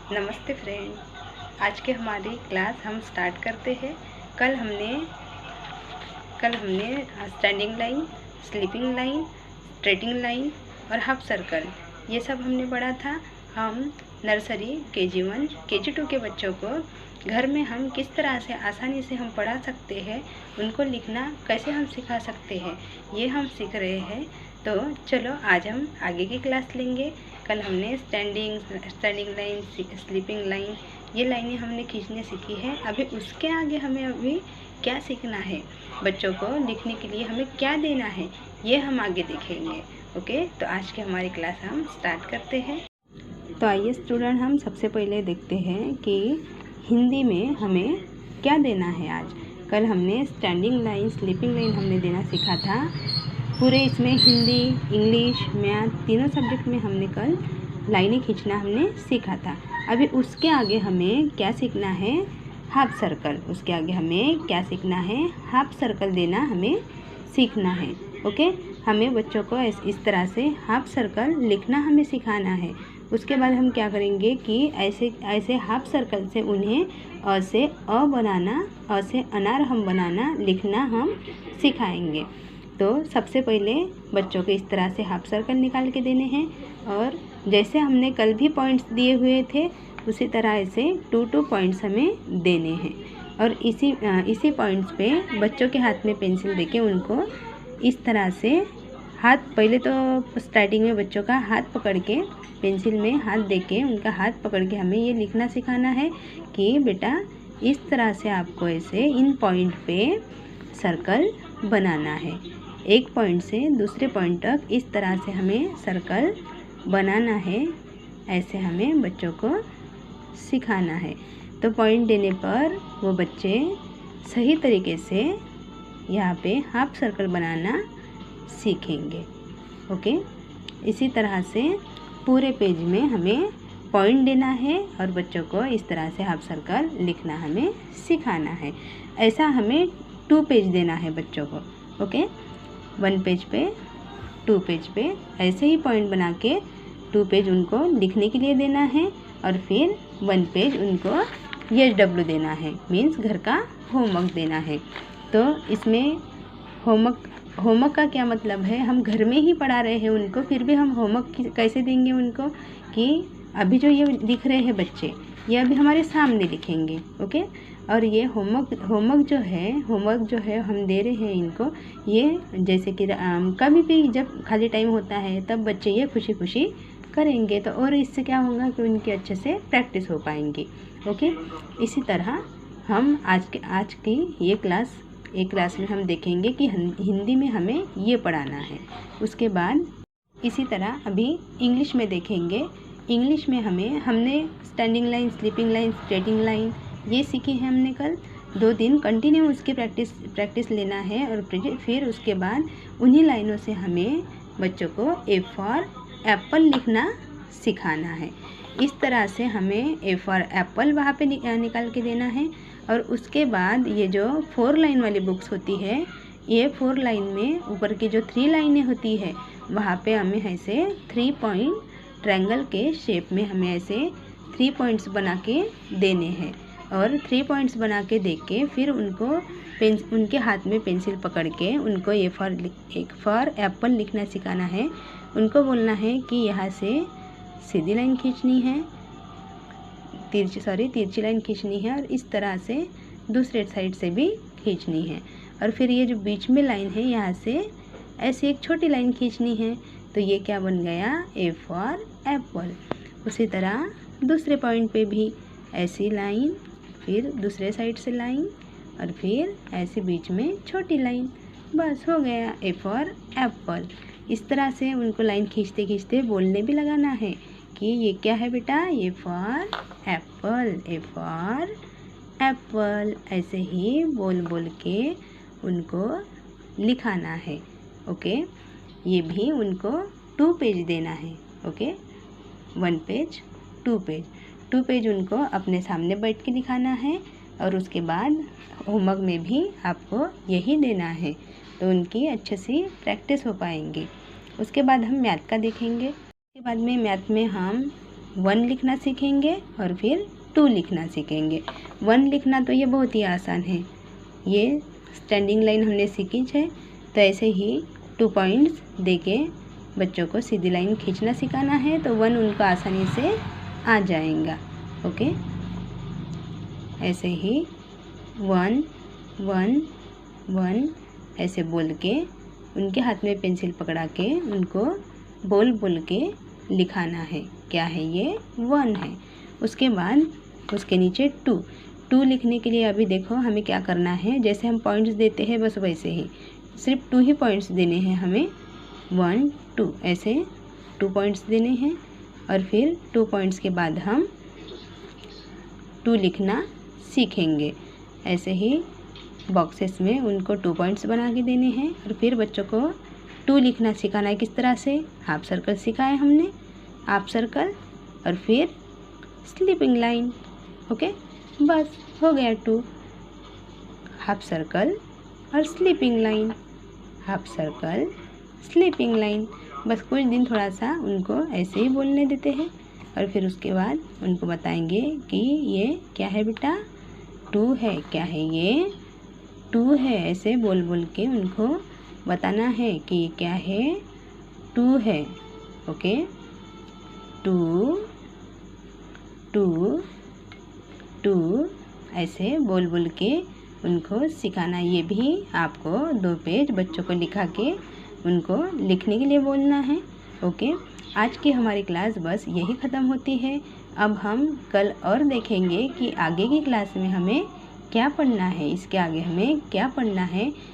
नमस्ते फ्रेंड। आज के हमारी क्लास हम स्टार्ट करते हैं। कल हमने standing line, sleeping line, straightening line और हाफ सर्कल ये सब हमने पढ़ा था। हम नर्सरी KG1 KG2 के बच्चों को घर में हम किस तरह से आसानी से हम पढ़ा सकते हैं, उनको लिखना कैसे हम सिखा सकते हैं, ये हम सीख रहे हैं। तो चलो आज हम आगे की क्लास लेंगे। कल हमने स्टैंडिंग लाइन, स्लीपिंग लाइन ये लाइनें हमने खींचने सीखी है। अभी उसके आगे हमें अभी क्या सीखना है, बच्चों को लिखने के लिए हमें क्या देना है, ये हम आगे देखेंगे। ओके, तो आज की हमारी क्लास हम स्टार्ट करते हैं। तो आइए स्टूडेंट, हम सबसे पहले देखते हैं कि हिंदी में हमें क्या देना है आज। कल हमने स्टैंडिंग लाइन, स्लीपिंग लाइन हमने देना सीखा था। पूरे इसमें हिंदी, इंग्लिश, मैथ तीनों सब्जेक्ट में हमने कल लाइनें खींचना हमने सीखा था। अभी उसके आगे हमें क्या सीखना है, हाफ सर्कल। उसके आगे हमें क्या सीखना है, हाफ सर्कल देना हमें सीखना है। ओके, हमें बच्चों को इस तरह से हाफ सर्कल लिखना हमें सिखाना है। उसके बाद हम क्या करेंगे कि ऐसे हाफ सर्कल से उन्हें अ से अ बनाना, अ से अनार हम बनाना, लिखना हम सिखाएंगे। तो सबसे पहले बच्चों को इस तरह से हाफ सर्कल निकाल के देने हैं, और जैसे हमने कल भी पॉइंट्स दिए हुए थे उसी तरह से 2 पॉइंट्स हमें देने हैं। और इसी पॉइंट्स पे बच्चों के हाथ में पेंसिल देके उनको इस तरह से हाथ, पहले तो स्टार्टिंग में बच्चों का हाथ पकड़ के, पेंसिल में हाथ देके उनका हाथ पकड़ के हमें ये लिखना सिखाना है कि बेटा इस तरह से आपको ऐसे इन पॉइंट पे सर्कल बनाना है। एक पॉइंट से दूसरे पॉइंट तक इस तरह से हमें सर्कल बनाना है, ऐसे हमें बच्चों को सिखाना है। तो पॉइंट देने पर वो बच्चे सही तरीके से यहाँ पे हाफ सर्कल बनाना सीखेंगे। ओके, इसी तरह से पूरे पेज में हमें पॉइंट देना है और बच्चों को इस तरह से हाफ सर्कल लिखना हमें सिखाना है। ऐसा हमें 2 पेज देना है बच्चों को। ओके, 1 पेज पे, 2 पेज पे ऐसे ही पॉइंट बना के 2 पेज उनको लिखने के लिए देना है, और फिर 1 पेज उनको SW देना है, मीन्स घर का होमवर्क देना है। तो इसमें होमवर्क का क्या मतलब है, हम घर में ही पढ़ा रहे हैं उनको, फिर भी हम होमवर्क कैसे देंगे उनको कि अभी जो ये लिख रहे हैं बच्चे, ये अभी हमारे सामने लिखेंगे। ओके, और ये होमवर्क जो है हम दे रहे हैं इनको, ये जैसे कि कभी भी जब खाली टाइम होता है तब बच्चे ये खुशी खुशी करेंगे, तो और इससे क्या होगा कि उनकी अच्छे से प्रैक्टिस हो पाएंगी। ओके, इसी तरह हम आज की ये क्लास में हम देखेंगे कि हिंदी में हमें ये पढ़ाना है। उसके बाद इसी तरह अभी इंग्लिश में देखेंगे। इंग्लिश में हमने standing line, sleeping line, straightening line ये सीखी है हमने कल। 2 दिन कंटिन्यू उसकी प्रैक्टिस लेना है, और फिर उसके बाद उन्हीं लाइनों से हमें बच्चों को A फॉर एप्पल लिखना सिखाना है। इस तरह से हमें A फॉर एप्पल वहाँ पे निकाल के देना है। और उसके बाद ये जो 4 लाइन वाली बुक्स होती है, ये 4 लाइन में ऊपर की जो 3 लाइनें होती है वहाँ पे हमें ऐसे 3 पॉइंट ट्रायंगल के शेप में हमें ऐसे 3 पॉइंट्स बना के देने हैं। और 3 पॉइंट्स बना के दे के फिर उनको उनके हाथ में पेंसिल पकड़ के उनको A फॉर एप्पल लिखना सिखाना है। उनको बोलना है कि यहाँ से सीधी लाइन खींचनी है, तिरछी लाइन खींचनी है, और इस तरह से दूसरे साइड से भी खींचनी है। और फिर ये जो बीच में लाइन है यहाँ से ऐसे एक छोटी लाइन खींचनी है। तो ये क्या बन गया, A फॉर एप्पल। उसी तरह दूसरे पॉइंट पे भी ऐसी लाइन, फिर दूसरे साइड से लाइन, और फिर ऐसे बीच में छोटी लाइन, बस हो गया A फॉर एप्पल। इस तरह से उनको लाइन खींचते खींचते बोलने भी लगाना है कि ये क्या है बेटा, A for Apple, A for Apple. ऐसे ही बोल बोल के उनको लिखाना है। ओके, ये भी उनको 2 पेज देना है। ओके, 1 पेज, 2 पेज, 2 पेज उनको अपने सामने बैठ के दिखाना है। और उसके बाद होमवर्क में भी आपको यही देना है, तो उनकी अच्छे से प्रैक्टिस हो पाएंगी। उसके बाद हम मैथ का देखेंगे। उसके बाद में मैथ में हम 1 लिखना सीखेंगे और फिर 2 लिखना सीखेंगे। 1 लिखना तो ये बहुत ही आसान है, ये स्टैंडिंग लाइन हमने सीखी है, तो ऐसे ही 2 पॉइंट्स देके बच्चों को सीधी लाइन खींचना सिखाना है, तो 1 उनको आसानी से आ जाएगा। ओके, ऐसे ही 1 1 1 ऐसे बोल के उनके हाथ में पेंसिल पकड़ा के उनको बोल बोल के लिखाना है। क्या है ये? 1 है। उसके बाद उसके नीचे 2 लिखने के लिए अभी देखो हमें क्या करना है, जैसे हम पॉइंट्स देते हैं बस वैसे ही सिर्फ 2 ही पॉइंट्स देने हैं हमें। 1 2 ऐसे 2 पॉइंट्स देने हैं और फिर 2 पॉइंट्स के बाद हम 2 लिखना सीखेंगे। ऐसे ही बॉक्सेस में उनको 2 पॉइंट्स बना के देने हैं और फिर बच्चों को 2 लिखना सिखाना है। किस तरह से? हाफ सर्कल सिखाए हमने, हाफ सर्कल और फिर स्लीपिंग लाइन। ओके, बस हो गया 2, हाफ सर्कल और sleeping line, half circle sleeping line. बस कुछ दिन थोड़ा सा उनको ऐसे ही बोलने देते हैं और फिर उसके बाद उनको बताएंगे कि ये क्या है बेटा? 2 है। क्या है ये? 2 है। ऐसे बोल बोल के उनको बताना है कि क्या है? 2 है। ओके, 2 2 2 ऐसे बोल बोल के उनको सिखाना। ये भी आपको 2 पेज बच्चों को लिखा के उनको लिखने के लिए बोलना है। ओके, आज की हमारी क्लास बस यही ख़त्म होती है। अब हम कल और देखेंगे कि आगे की क्लास में हमें क्या पढ़ना है, इसके आगे हमें क्या पढ़ना है,